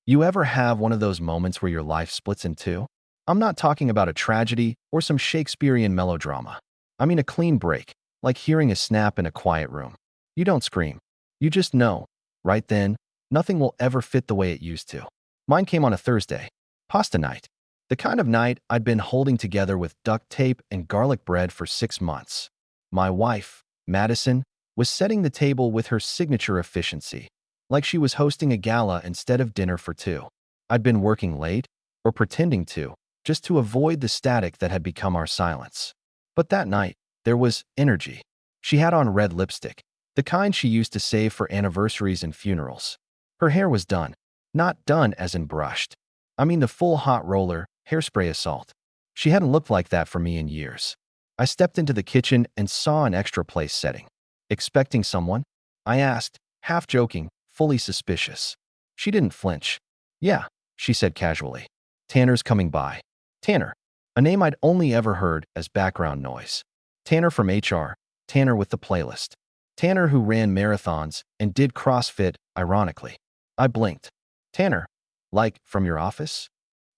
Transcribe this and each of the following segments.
You ever have one of those moments where your life splits in two? I'm not talking about a tragedy or some Shakespearean melodrama. I mean a clean break, like hearing a snap in a quiet room. You don't scream. You just know, right then, nothing will ever fit the way it used to. Mine came on a Thursday, pasta night. The kind of night I'd been holding together with duct tape and garlic bread for 6 months. My wife, Madison, was setting the table with her signature efficiency, like she was hosting a gala instead of dinner for two. I'd been working late, or pretending to, just to avoid the static that had become our silence. But that night, there was energy. She had on red lipstick, the kind she used to save for anniversaries and funerals. Her hair was done, not done as in brushed. I mean the full hot roller, hairspray assault. She hadn't looked like that for me in years. I stepped into the kitchen and saw an extra place setting. Expecting someone? I asked, half joking, fully suspicious. She didn't flinch. Yeah, she said casually. Tanner's coming by. Tanner, a name I'd only ever heard as background noise. Tanner from HR, Tanner with the playlist. Tanner who ran marathons and did CrossFit, ironically. I blinked. Tanner, like from your office?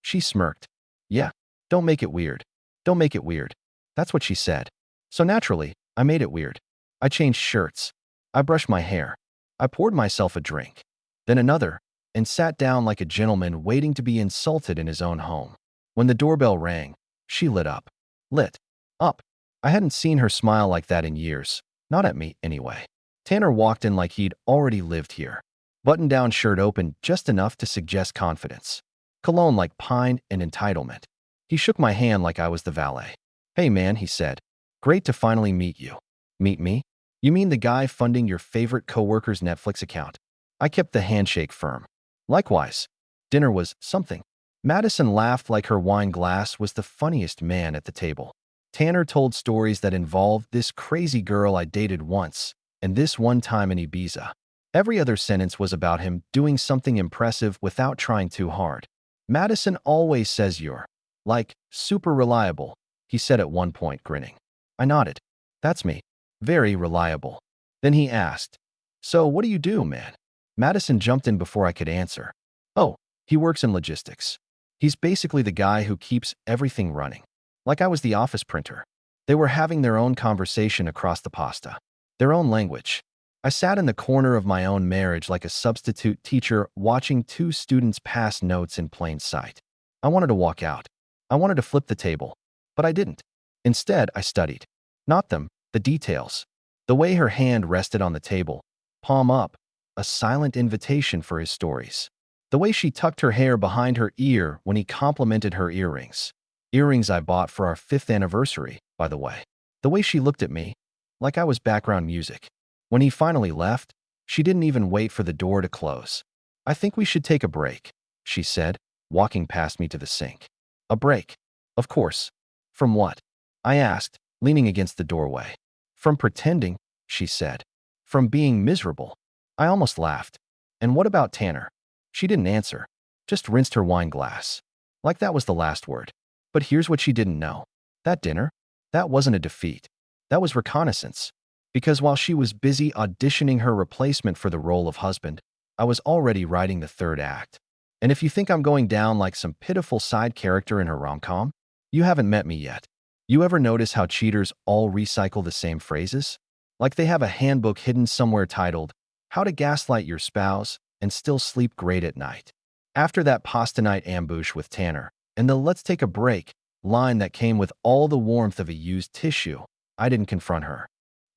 She smirked. Yeah, don't make it weird. Don't make it weird. That's what she said. So naturally, I made it weird. I changed shirts. I brushed my hair. I poured myself a drink, then another, and sat down like a gentleman waiting to be insulted in his own home. When the doorbell rang, she lit up. Lit up. I hadn't seen her smile like that in years. Not at me, anyway. Tanner walked in like he'd already lived here. Button-down shirt open just enough to suggest confidence. Cologne like pine and entitlement. He shook my hand like I was the valet. Hey man, he said. Great to finally meet you. Meet me? You mean the guy funding your favorite coworker's Netflix account? I kept the handshake firm. Likewise. Dinner was something. Madison laughed like her wine glass was the funniest man at the table. Tanner told stories that involved this crazy girl I dated once, and this one time in Ibiza. Every other sentence was about him doing something impressive without trying too hard. Madison always says you're, like, super reliable, he said at one point, grinning. I nodded. That's me. Very reliable. Then he asked, so what do you do, man? Madison jumped in before I could answer. Oh, he works in logistics. He's basically the guy who keeps everything running. Like I was the office printer. They were having their own conversation across the pasta. Their own language. I sat in the corner of my own marriage like a substitute teacher watching two students pass notes in plain sight. I wanted to walk out. I wanted to flip the table. But I didn't. Instead, I studied. Not them, the details. The way her hand rested on the table, palm up, a silent invitation for his stories. The way she tucked her hair behind her ear when he complimented her earrings. Earrings I bought for our 5th anniversary, by the way. The way she looked at me, like I was background music. When he finally left, she didn't even wait for the door to close. I think we should take a break, she said, walking past me to the sink. A break? Of course. From what? I asked, leaning against the doorway. From pretending, she said. From being miserable. I almost laughed. And what about Tanner? She didn't answer, just rinsed her wine glass. Like that was the last word. But here's what she didn't know. That dinner? That wasn't a defeat. That was reconnaissance. Because while she was busy auditioning her replacement for the role of husband, I was already writing the 3rd act. And if you think I'm going down like some pitiful side character in her rom-com, you haven't met me yet. You ever notice how cheaters all recycle the same phrases? Like they have a handbook hidden somewhere titled, How to Gaslight Your Spouse and Still Sleep Great at Night. After that pasta night ambush with Tanner, and the let's take a break line that came with all the warmth of a used tissue, I didn't confront her.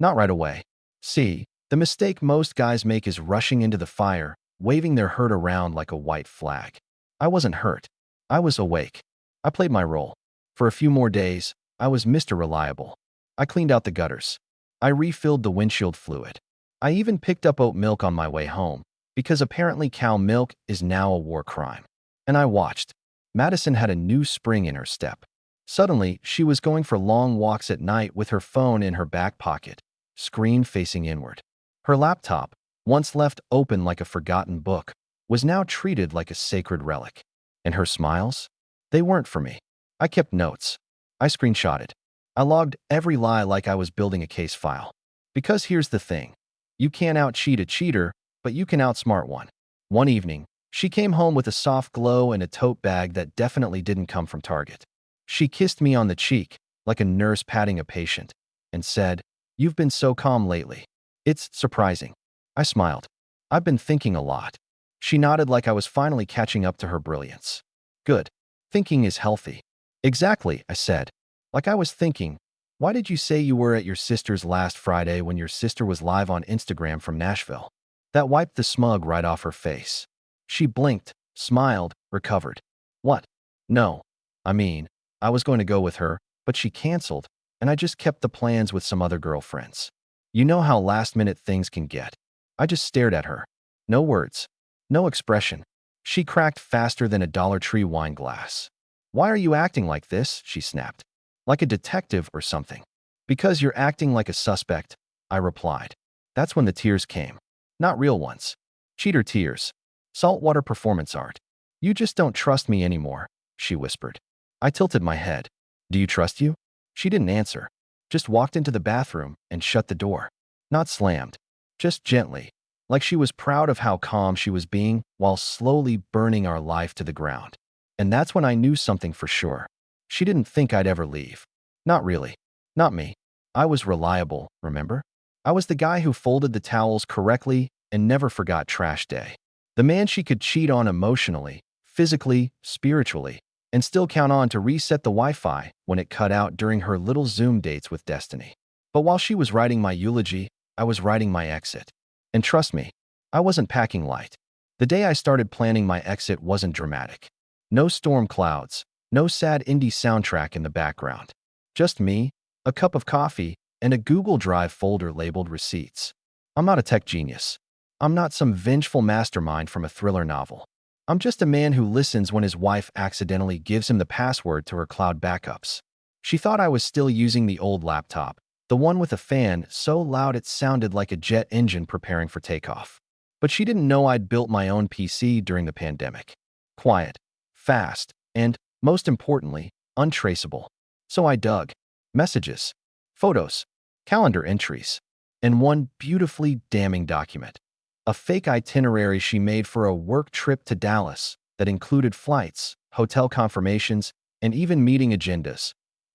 Not right away. See, the mistake most guys make is rushing into the fire, waving their hurt around like a white flag. I wasn't hurt. I was awake. I played my role. For a few more days, I was Mr. Reliable. I cleaned out the gutters. I refilled the windshield fluid. I even picked up oat milk on my way home, because apparently cow milk is now a war crime. And I watched. Madison had a new spring in her step. Suddenly, she was going for long walks at night with her phone in her back pocket, screen facing inward. Her laptop, once left open like a forgotten book, was now treated like a sacred relic. And her smiles? They weren't for me. I kept notes. I screenshotted. I logged every lie like I was building a case file. Because here's the thing. You can't out-cheat a cheater, but you can outsmart one. One evening, She came home with a soft glow and a tote bag that definitely didn't come from Target. She kissed me on the cheek, like a nurse patting a patient, and said, "You've been so calm lately. It's surprising." I smiled. "I've been thinking a lot." She nodded like I was finally catching up to her brilliance. "Good. Thinking is healthy." "Exactly," I said. Like I was thinking, "Why did you say you were at your sister's last Friday when your sister was live on Instagram from Nashville?" That wiped the smug right off her face. She blinked, smiled, recovered. "What? No. I mean, I was going to go with her, but she canceled, and I just kept the plans with some other girlfriends. You know how last-minute things can get." I just stared at her. No words. No expression. She cracked faster than a Dollar Tree wine glass. "Why are you acting like this?" she snapped. "Like a detective or something." "Because you're acting like a suspect," I replied. That's when the tears came. Not real ones. Cheater tears. Saltwater performance art. "You just don't trust me anymore," she whispered. I tilted my head. "Do you trust you?" She didn't answer. Just walked into the bathroom and shut the door. Not slammed. Just gently. Like she was proud of how calm she was being while slowly burning our life to the ground. And that's when I knew something for sure. She didn't think I'd ever leave. Not really. Not me. I was reliable, remember? I was the guy who folded the towels correctly and never forgot trash day. The man she could cheat on emotionally, physically, spiritually, and still count on to reset the Wi-Fi when it cut out during her little Zoom dates with Destiny. But while she was writing my eulogy, I was writing my exit. And trust me, I wasn't packing light. The day I started planning my exit wasn't dramatic. No storm clouds, no sad indie soundtrack in the background. Just me, a cup of coffee, and a Google Drive folder labeled receipts. I'm not a tech genius. I'm not some vengeful mastermind from a thriller novel. I'm just a man who listens when his wife accidentally gives him the password to her cloud backups. She thought I was still using the old laptop, the one with a fan so loud it sounded like a jet engine preparing for takeoff. But she didn't know I'd built my own PC during the pandemic. Quiet, fast, and, most importantly, untraceable. So I dug. Messages, photos, calendar entries, and one beautifully damning document. A fake itinerary she made for a work trip to Dallas that included flights, hotel confirmations, and even meeting agendas,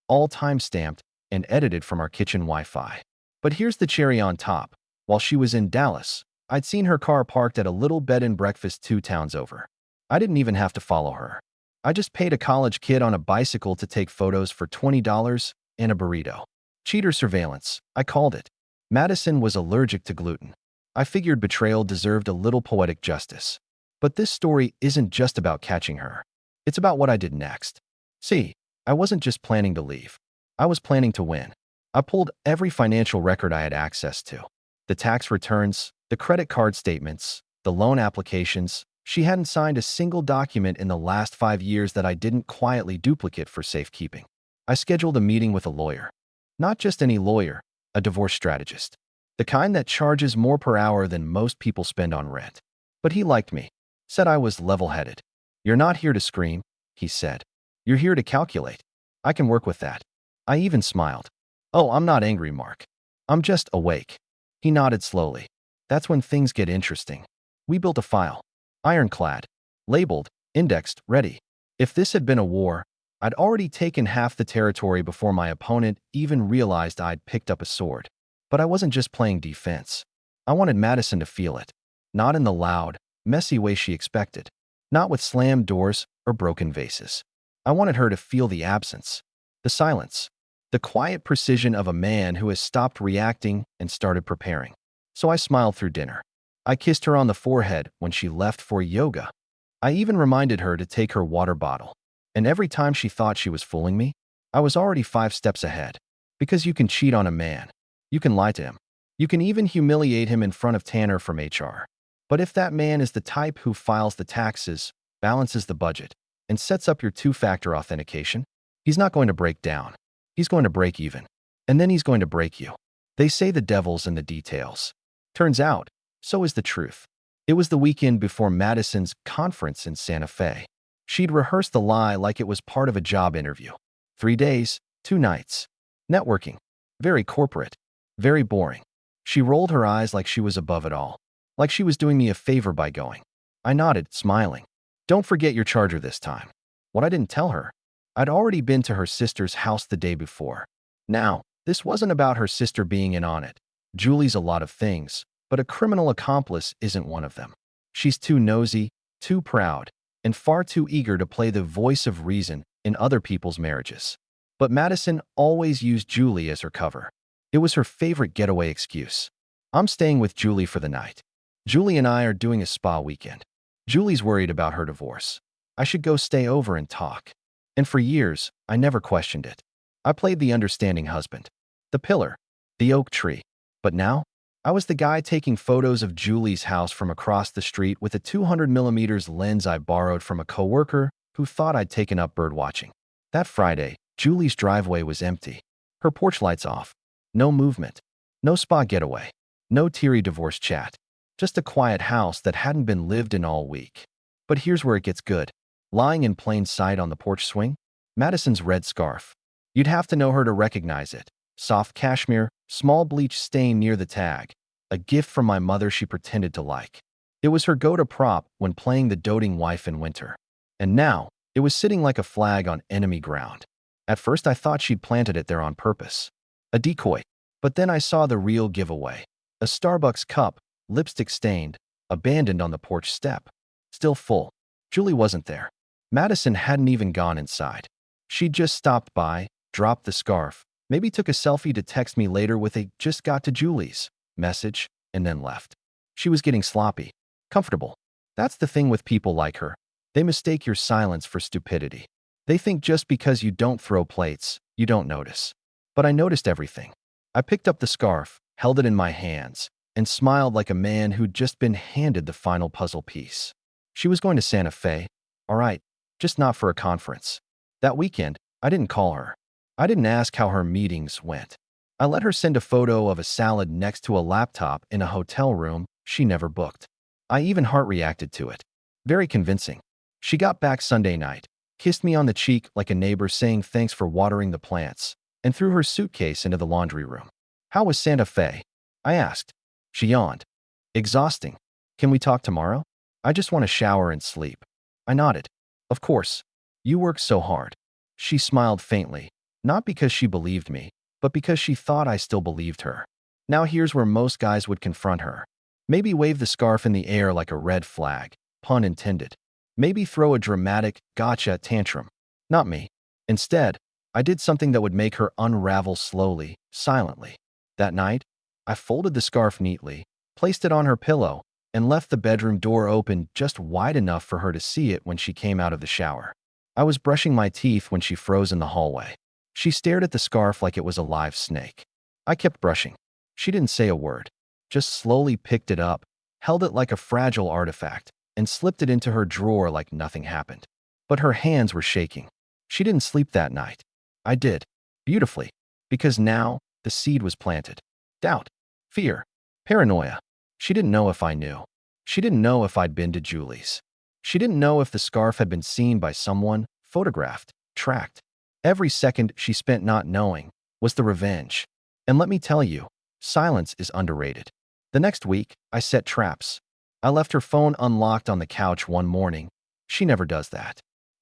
all time-stamped and edited from our kitchen Wi-Fi. But here's the cherry on top. While she was in Dallas, I'd seen her car parked at a little bed and breakfast 2 towns over. I didn't even have to follow her. I just paid a college kid on a bicycle to take photos for $20 and a burrito. Cheater surveillance, I called it. Madison was allergic to gluten. I figured betrayal deserved a little poetic justice. But this story isn't just about catching her. It's about what I did next. See, I wasn't just planning to leave. I was planning to win. I pulled every financial record I had access to. The tax returns, the credit card statements, the loan applications. She hadn't signed a single document in the last 5 years that I didn't quietly duplicate for safekeeping. I scheduled a meeting with a lawyer. Not just any lawyer, a divorce strategist. The kind that charges more per hour than most people spend on rent. But he liked me. Said I was level-headed. "You're not here to scream," he said. "You're here to calculate. I can work with that." I even smiled. "Oh, I'm not angry, Mark. I'm just awake." He nodded slowly. "That's when things get interesting." We built a file. Ironclad. Labeled, indexed, ready. If this had been a war, I'd already taken half the territory before my opponent even realized I'd picked up a sword. But I wasn't just playing defense. I wanted Madison to feel it. Not in the loud, messy way she expected. Not with slammed doors or broken vases. I wanted her to feel the absence. The silence. The quiet precision of a man who has stopped reacting and started preparing. So I smiled through dinner. I kissed her on the forehead when she left for yoga. I even reminded her to take her water bottle. And every time she thought she was fooling me, I was already 5 steps ahead. Because you can cheat on a man. You can lie to him. You can even humiliate him in front of Tanner from HR. But if that man is the type who files the taxes, balances the budget, and sets up your 2-factor authentication, he's not going to break down. He's going to break even. And then he's going to break you. They say the devil's in the details. Turns out, so is the truth. It was the weekend before Madison's conference in Santa Fe. She'd rehearsed the lie like it was part of a job interview. 3 days, 2 nights. Networking. Very corporate. Very boring. She rolled her eyes like she was above it all. Like she was doing me a favor by going. I nodded, smiling. Don't forget your charger this time. What I didn't tell her, I'd already been to her sister's house the day before. Now, this wasn't about her sister being in on it. Julie's a lot of things, but a criminal accomplice isn't one of them. She's too nosy, too proud, and far too eager to play the voice of reason in other people's marriages. But Madison always used Julie as her cover. It was her favorite getaway excuse. I'm staying with Julie for the night. Julie and I are doing a spa weekend. Julie's worried about her divorce. I should go stay over and talk. And for years, I never questioned it. I played the understanding husband, the pillar, the oak tree. But now, I was the guy taking photos of Julie's house from across the street with a 200mm lens I borrowed from a coworker who thought I'd taken up bird watching. That Friday, Julie's driveway was empty. Her porch lights off. No movement. No spa getaway. No teary divorce chat. Just a quiet house that hadn't been lived in all week. But here's where it gets good. Lying in plain sight on the porch swing, Madison's red scarf. You'd have to know her to recognize it. Soft cashmere, small bleach stain near the tag. A gift from my mother she pretended to like. It was her go-to prop when playing the doting wife in winter. And now, it was sitting like a flag on enemy ground. At first I thought she'd planted it there on purpose. A decoy. But then I saw the real giveaway. A Starbucks cup, lipstick stained, abandoned on the porch step. Still full. Julie wasn't there. Madison hadn't even gone inside. She'd just stopped by, dropped the scarf, maybe took a selfie to text me later with a "just got to Julie's" message, and then left. She was getting sloppy. Comfortable. That's the thing with people like her. They mistake your silence for stupidity. They think just because you don't throw plates, you don't notice. But I noticed everything. I picked up the scarf, held it in my hands, and smiled like a man who'd just been handed the final puzzle piece. She was going to Santa Fe. All right, just not for a conference. That weekend, I didn't call her. I didn't ask how her meetings went. I let her send a photo of a salad next to a laptop in a hotel room she never booked. I even heart reacted to it. Very convincing. She got back Sunday night, kissed me on the cheek like a neighbor saying thanks for watering the plants, and threw her suitcase into the laundry room. How was Santa Fe? I asked. She yawned. Exhausting. Can we talk tomorrow? I just want to shower and sleep. I nodded. Of course. You work so hard. She smiled faintly, not because she believed me, but because she thought I still believed her. Now here's where most guys would confront her. Maybe wave the scarf in the air like a red flag, pun intended. Maybe throw a dramatic gotcha tantrum. Not me. Instead, I did something that would make her unravel slowly, silently. That night, I folded the scarf neatly, placed it on her pillow, and left the bedroom door open just wide enough for her to see it when she came out of the shower. I was brushing my teeth when she froze in the hallway. She stared at the scarf like it was a live snake. I kept brushing. She didn't say a word, just slowly picked it up, held it like a fragile artifact, and slipped it into her drawer like nothing happened. But her hands were shaking. She didn't sleep that night. I did. Beautifully. Because now, the seed was planted. Doubt. Fear. Paranoia. She didn't know if I knew. She didn't know if I'd been to Julie's. She didn't know if the scarf had been seen by someone, photographed, tracked. Every second she spent not knowing was the revenge. And let me tell you, silence is underrated. The next week, I set traps. I left her phone unlocked on the couch one morning. She never does that.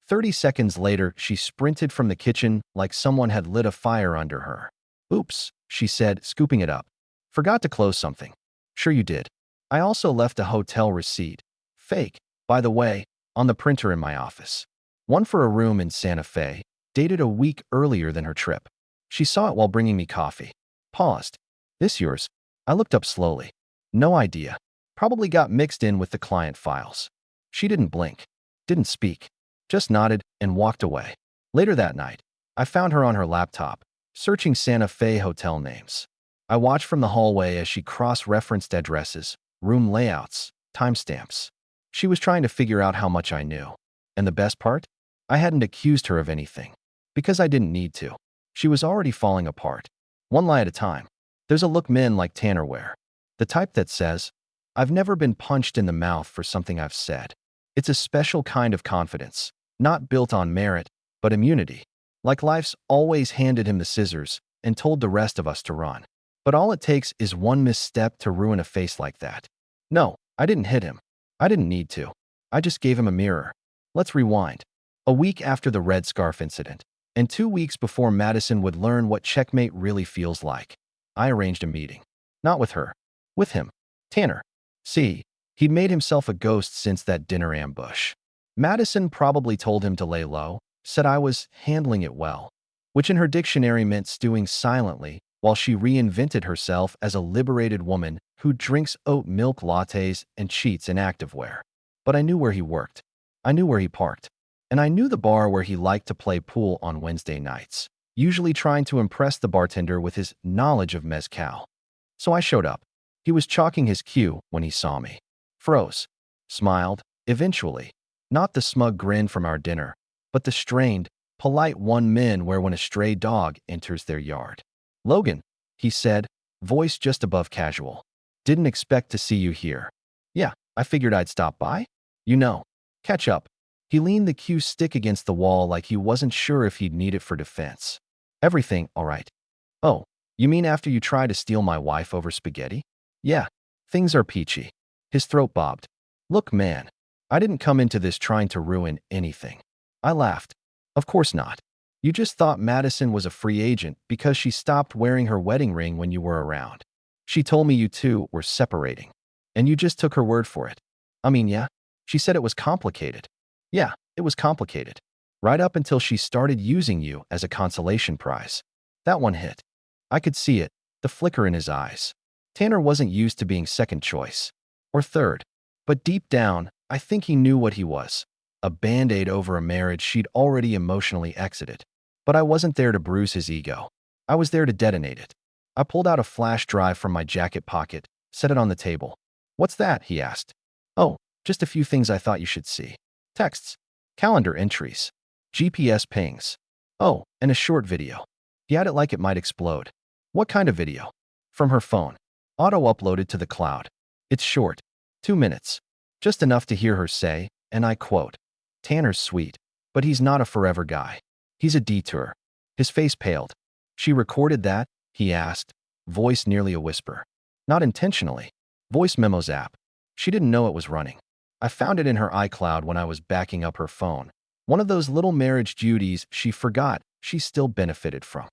30 seconds later, she sprinted from the kitchen like someone had lit a fire under her. Oops, she said, scooping it up. Forgot to close something. Sure you did. I also left a hotel receipt. Fake, by the way, on the printer in my office. One for a room in Santa Fe, dated a week earlier than her trip. She saw it while bringing me coffee. Paused. This yours? I looked up slowly. No idea. Probably got mixed in with the client files. She didn't blink. Didn't speak. Just nodded and walked away. Later that night, I found her on her laptop, searching Santa Fe hotel names. I watched from the hallway as she cross-referenced addresses, room layouts, timestamps. She was trying to figure out how much I knew. And the best part? I hadn't accused her of anything. Because I didn't need to. She was already falling apart. One lie at a time. There's a look men like Tanner wear. The type that says, I've never been punched in the mouth for something I've said. It's a special kind of confidence, not built on merit, but immunity. Like life's always handed him the scissors and told the rest of us to run. But all it takes is one misstep to ruin a face like that. No, I didn't hit him. I didn't need to. I just gave him a mirror. Let's rewind. A week after the red scarf incident, and 2 weeks before Madison would learn what checkmate really feels like, I arranged a meeting. Not with her. With him. Tanner. See, he'd made himself a ghost since that dinner ambush. Madison probably told him to lay low, said I was handling it well, which in her dictionary meant stewing silently while she reinvented herself as a liberated woman who drinks oat milk lattes and cheats in activewear. But I knew where he worked. I knew where he parked. And I knew the bar where he liked to play pool on Wednesday nights, usually trying to impress the bartender with his knowledge of mezcal. So I showed up. He was chalking his cue when he saw me. Froze. Smiled, eventually. Not the smug grin from our dinner, but the strained, polite one men wear when a stray dog enters their yard. Logan, he said, voice just above casual. Didn't expect to see you here. Yeah, I figured I'd stop by. You know, catch up. He leaned the cue stick against the wall like he wasn't sure if he'd need it for defense. Everything all right? Oh, you mean after you tried to steal my wife over spaghetti? Yeah, things are peachy. His throat bobbed. Look, man, I didn't come into this trying to ruin anything. I laughed. Of course not. You just thought Madison was a free agent because she stopped wearing her wedding ring when you were around. She told me you two were separating. And you just took her word for it. I mean, yeah, she said it was complicated. Yeah, it was complicated. Right up until she started using you as a consolation prize. That one hit. I could see it, the flicker in his eyes. Tanner wasn't used to being second choice. Or third. But deep down, I think he knew what he was. A band-aid over a marriage she'd already emotionally exited. But I wasn't there to bruise his ego. I was there to detonate it. I pulled out a flash drive from my jacket pocket, set it on the table. What's that? He asked. Oh, just a few things I thought you should see. Texts, calendar entries, GPS pings. Oh, and a short video. He had it like it might explode. What kind of video? From her phone. Auto-uploaded to the cloud. It's short. 2 minutes. Just enough to hear her say, and I quote, Tanner's sweet, but he's not a forever guy. He's a detour. His face paled. She recorded that? He asked, voice nearly a whisper. Not intentionally. Voice memos app. She didn't know it was running. I found it in her iCloud when I was backing up her phone. One of those little marriage duties she forgot she still benefited from.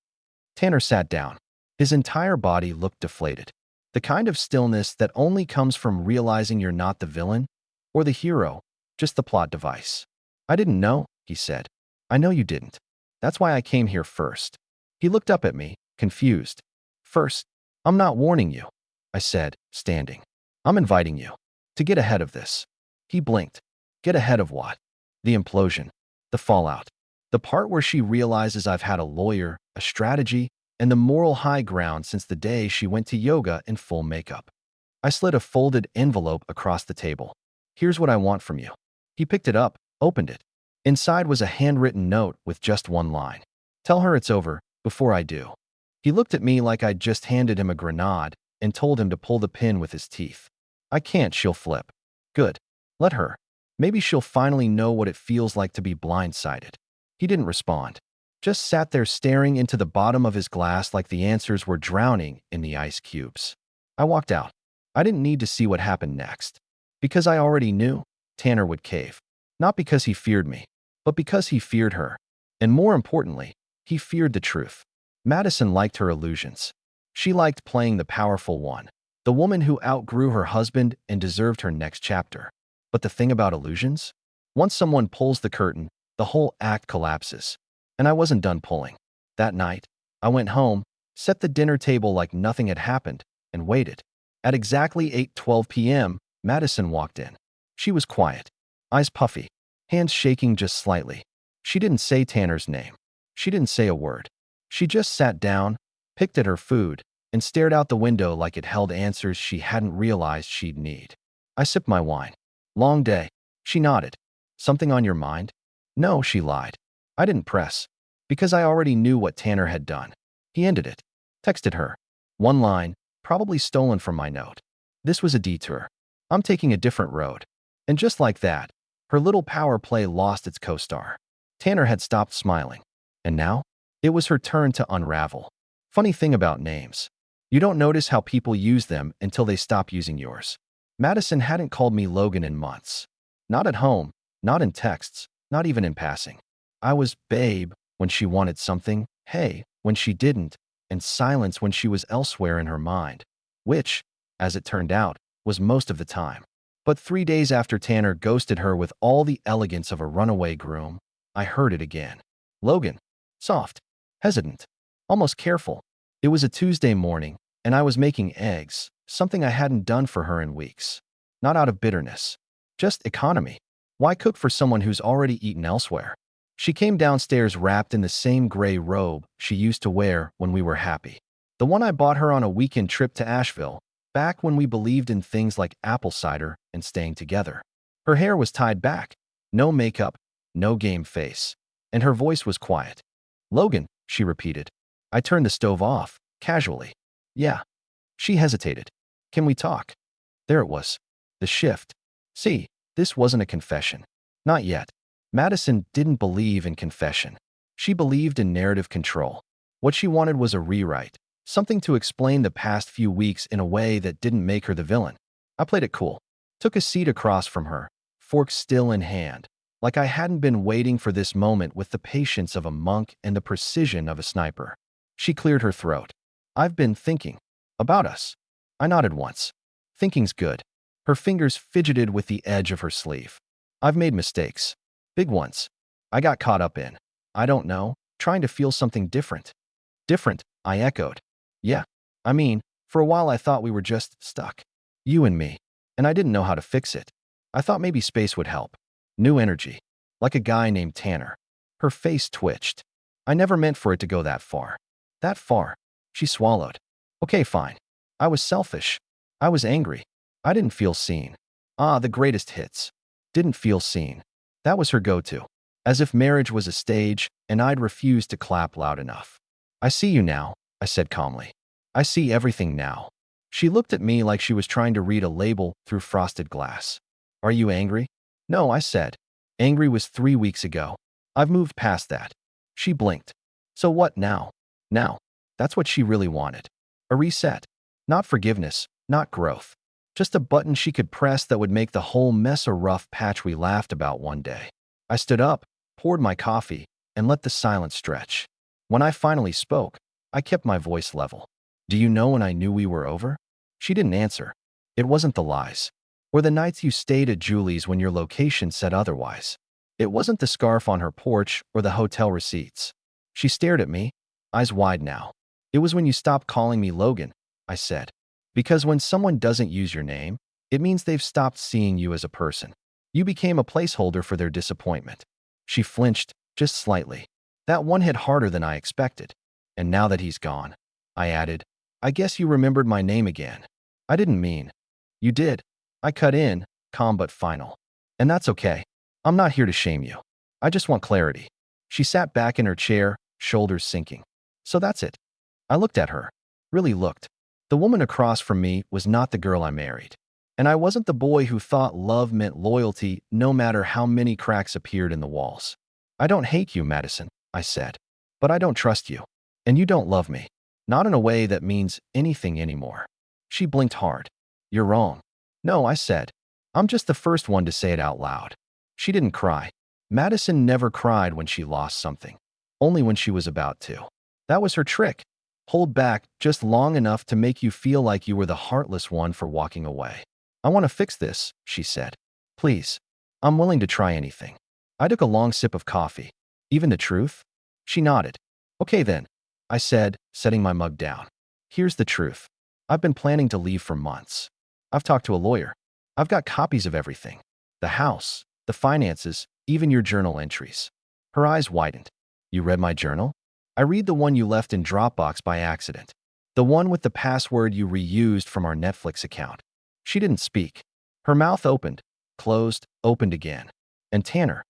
Tanner sat down. His entire body looked deflated. The kind of stillness that only comes from realizing you're not the villain or the hero, just the plot device. I didn't know, he said. I know you didn't. That's why I came here first. He looked up at me, confused. First, I'm not warning you, I said, standing. I'm inviting you to get ahead of this. He blinked. Get ahead of what? The implosion. The fallout. The part where she realizes I've had a lawyer, a strategy, and the moral high ground since the day she went to yoga in full makeup. I slid a folded envelope across the table. Here's what I want from you. He picked it up, opened it. Inside was a handwritten note with just one line. Tell her it's over, before I do. He looked at me like I'd just handed him a grenade and told him to pull the pin with his teeth. I can't, she'll flip. Good. Let her. Maybe she'll finally know what it feels like to be blindsided. He didn't respond. Just sat there staring into the bottom of his glass like the answers were drowning in the ice cubes. I walked out. I didn't need to see what happened next. Because I already knew Tanner would cave. Not because he feared me, but because he feared her. And more importantly, he feared the truth. Madison liked her illusions. She liked playing the powerful one, the woman who outgrew her husband and deserved her next chapter. But the thing about illusions? Once someone pulls the curtain, the whole act collapses. And I wasn't done pulling. That night, I went home, set the dinner table like nothing had happened, and waited. At exactly 8:12 p.m., Madison walked in. She was quiet, eyes puffy, hands shaking just slightly. She didn't say Tanner's name. She didn't say a word. She just sat down, picked at her food, and stared out the window like it held answers she hadn't realized she'd need. I sipped my wine. Long day. She nodded. Something on your mind? No, she lied. I didn't press. Because I already knew what Tanner had done. He ended it. Texted her. One line, probably stolen from my note. This was a detour. I'm taking a different road. And just like that, her little power play lost its co-star. Tanner had stopped smiling. And now, it was her turn to unravel. Funny thing about names. You don't notice how people use them until they stop using yours. Madison hadn't called me Logan in months. Not at home, not in texts, not even in passing. I was babe when she wanted something, hey when she didn't, and silence when she was elsewhere in her mind, which, as it turned out, was most of the time. But 3 days after Tanner ghosted her with all the elegance of a runaway groom, I heard it again. Logan. Soft. Hesitant. Almost careful. It was a Tuesday morning, and I was making eggs, something I hadn't done for her in weeks. Not out of bitterness. Just economy. Why cook for someone who's already eaten elsewhere? She came downstairs wrapped in the same gray robe she used to wear when we were happy. The one I bought her on a weekend trip to Asheville, back when we believed in things like apple cider and staying together. Her hair was tied back, no makeup, no game face, and her voice was quiet. Logan, she repeated. I turned the stove off, casually. Yeah. She hesitated. Can we talk? There it was. The shift. See, this wasn't a confession. Not yet. Madison didn't believe in confession. She believed in narrative control. What she wanted was a rewrite, something to explain the past few weeks in a way that didn't make her the villain. I played it cool. Took a seat across from her, fork still in hand, like I hadn't been waiting for this moment with the patience of a monk and the precision of a sniper. She cleared her throat. I've been thinking. About us. I nodded once. Thinking's good. Her fingers fidgeted with the edge of her sleeve. I've made mistakes. Big ones. I got caught up in, I don't know, trying to feel something different. Different, I echoed. Yeah. I mean, for a while I thought we were just stuck. You and me. And I didn't know how to fix it. I thought maybe space would help. New energy. Like a guy named Tanner. Her face twitched. I never meant for it to go that far. That far. She swallowed. Okay, fine. I was selfish. I was angry. I didn't feel seen. Ah, the greatest hits. Didn't feel seen. That was her go-to. As if marriage was a stage and I'd refused to clap loud enough. I see you now, I said calmly. I see everything now. She looked at me like she was trying to read a label through frosted glass. Are you angry? No, I said. Angry was 3 weeks ago. I've moved past that. She blinked. So what now? Now. That's what she really wanted. A reset. Not forgiveness, not growth. Just a button she could press that would make the whole mess a rough patch we laughed about one day. I stood up, poured my coffee, and let the silence stretch. When I finally spoke, I kept my voice level. Do you know when I knew we were over? She didn't answer. It wasn't the lies. Or the nights you stayed at Julie's when your location said otherwise. It wasn't the scarf on her porch or the hotel receipts. She stared at me, eyes wide now. It was when you stopped calling me Logan, I said. Because when someone doesn't use your name, it means they've stopped seeing you as a person. You became a placeholder for their disappointment. She flinched, just slightly. That one hit harder than I expected. And now that he's gone, I added, I guess you remembered my name again. I didn't mean. You did. I cut in, calm but final. And that's okay. I'm not here to shame you. I just want clarity. She sat back in her chair, shoulders sinking. So that's it. I looked at her. Really looked. The woman across from me was not the girl I married. And I wasn't the boy who thought love meant loyalty no matter how many cracks appeared in the walls. I don't hate you, Madison, I said. But I don't trust you. And you don't love me. Not in a way that means anything anymore. She blinked hard. You're wrong. No, I said. I'm just the first one to say it out loud. She didn't cry. Madison never cried when she lost something. Only when she was about to. That was her trick. Hold back just long enough to make you feel like you were the heartless one for walking away. I want to fix this, she said. Please. I'm willing to try anything. I took a long sip of coffee. Even the truth? She nodded. Okay then, I said, setting my mug down. Here's the truth. I've been planning to leave for months. I've talked to a lawyer. I've got copies of everything. The house, the finances, even your journal entries. Her eyes widened. You read my journal? I read the one you left in Dropbox by accident. The one with the password you reused from our Netflix account. She didn't speak. Her mouth opened, closed, opened again. And Tanner,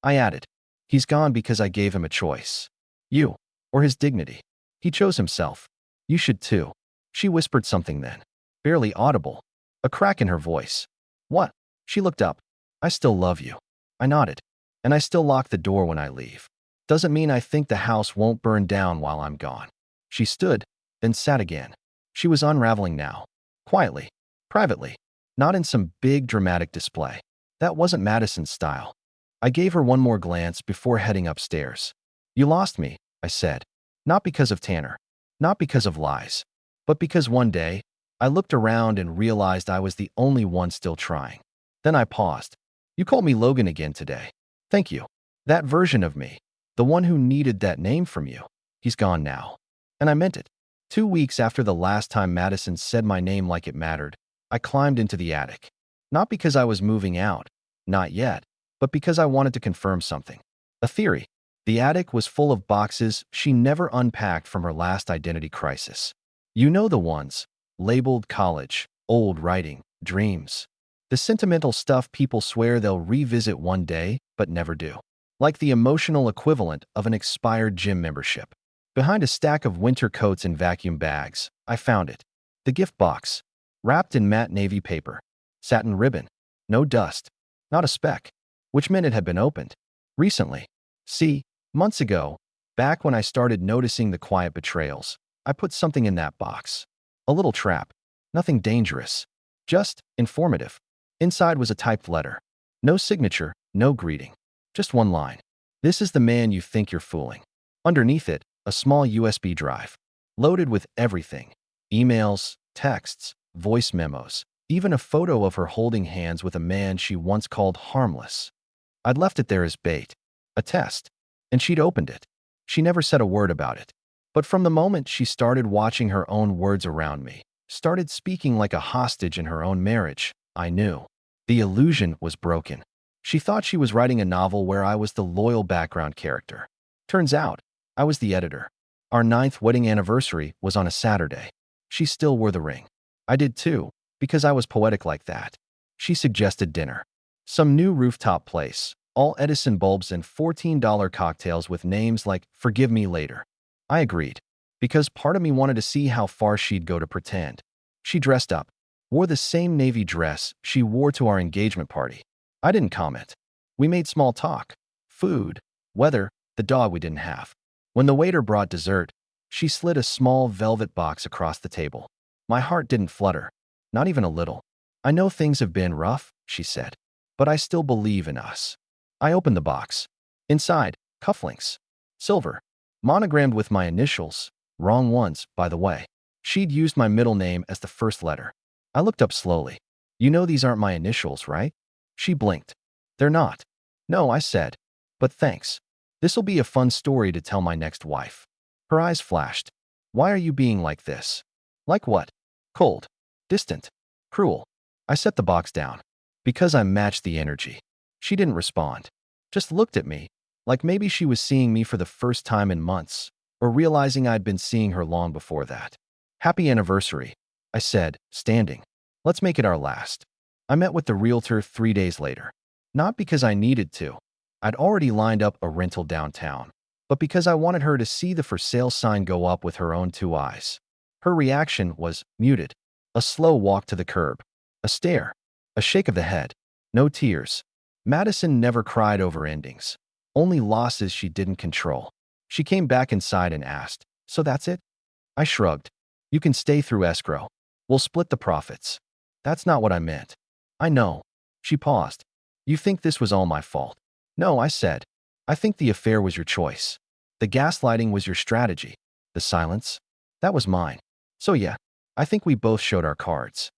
I added. He's gone because I gave him a choice. You, or his dignity. He chose himself. You should too. She whispered something then. Barely audible. A crack in her voice. What? She looked up. I still love you. I nodded. And I still lock the door when I leave. Doesn't mean I think the house won't burn down while I'm gone. She stood, then sat again. She was unraveling now. Quietly. Privately. Not in some big dramatic display. That wasn't Madison's style. I gave her one more glance before heading upstairs. You lost me, I said. Not because of Tanner. Not because of lies. But because one day, I looked around and realized I was the only one still trying. Then I paused. You called me Logan again today. Thank you. That version of me. The one who needed that name from you. He's gone now. And I meant it. 2 weeks after the last time Madison said my name like it mattered, I climbed into the attic. Not because I was moving out. Not yet. But because I wanted to confirm something. A theory. The attic was full of boxes she never unpacked from her last identity crisis. You know the ones. Labeled college, old writing, dreams. The sentimental stuff people swear they'll revisit one day, but never do. Like the emotional equivalent of an expired gym membership. Behind a stack of winter coats and vacuum bags, I found it. The gift box. Wrapped in matte navy paper. Satin ribbon. No dust. Not a speck. Which meant it had been opened. Recently. See, months ago, back when I started noticing the quiet betrayals, I put something in that box. A little trap. Nothing dangerous. Just informative. Inside was a typed letter. No signature, no greeting. Just one line. This is the man you think you're fooling. Underneath it, a small USB drive. Loaded with everything. Emails, texts, voice memos. Even a photo of her holding hands with a man she once called harmless. I'd left it there as bait. A test. And she'd opened it. She never said a word about it. But from the moment she started watching her own words around me, started speaking like a hostage in her own marriage, I knew. The illusion was broken. She thought she was writing a novel where I was the loyal background character. Turns out, I was the editor. Our 9th wedding anniversary was on a Saturday. She still wore the ring. I did too, because I was poetic like that. She suggested dinner. Some new rooftop place, all Edison bulbs and $14 cocktails with names like Forgive Me Later. I agreed, because part of me wanted to see how far she'd go to pretend. She dressed up, wore the same navy dress she wore to our engagement party. I didn't comment. We made small talk. Food, weather, the dog we didn't have. When the waiter brought dessert, she slid a small velvet box across the table. My heart didn't flutter, not even a little. I know things have been rough, she said, but I still believe in us. I opened the box. Inside, cufflinks. Silver. Monogrammed with my initials. Wrong ones, by the way. She'd used my middle name as the first letter. I looked up slowly. You know these aren't my initials, right? She blinked. They're not. No, I said. But thanks. This'll be a fun story to tell my next wife. Her eyes flashed. Why are you being like this? Like what? Cold. Distant. Cruel. I set the box down. Because I matched the energy. She didn't respond. Just looked at me, like maybe she was seeing me for the first time in months, or realizing I'd been seeing her long before that. Happy anniversary, I said, standing. Let's make it our last. I met with the realtor 3 days later. Not because I needed to. I'd already lined up a rental downtown. But because I wanted her to see the for sale sign go up with her own 2 eyes. Her reaction was muted. A slow walk to the curb. A stare. A shake of the head. No tears. Madison never cried over endings. Only losses she didn't control. She came back inside and asked, "So that's it?" I shrugged. "You can stay through escrow. We'll split the profits." "That's not what I meant." "I know." She paused. "You think this was all my fault?" "No," I said. "I think the affair was your choice. The gaslighting was your strategy. The silence? That was mine. So yeah, I think we both showed our cards."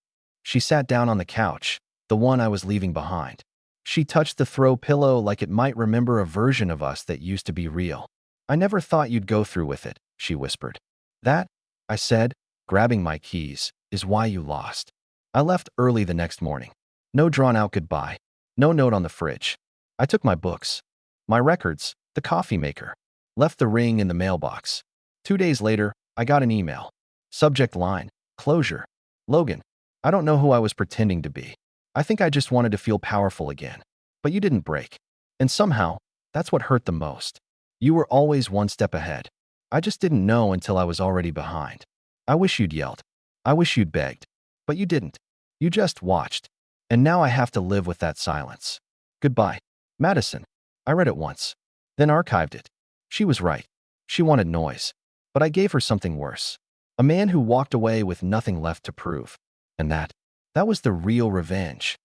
She sat down on the couch, the one I was leaving behind. She touched the throw pillow like it might remember a version of us that used to be real. "I never thought you'd go through with it," she whispered. "That," I said, grabbing my keys, "is why you lost." I left early the next morning. No drawn-out goodbye. No note on the fridge. I took my books, my records, the coffee maker. Left the ring in the mailbox. 2 days later, I got an email. Subject line, closure. Logan, I don't know who I was pretending to be. I think I just wanted to feel powerful again. But you didn't break. And somehow, that's what hurt the most. You were always one step ahead. I just didn't know until I was already behind. I wish you'd yelled. I wish you'd begged. But you didn't. You just watched. And now I have to live with that silence. Goodbye, Madison. I read it once. Then archived it. She was right. She wanted noise. But I gave her something worse. A man who walked away with nothing left to prove. And that was the real revenge.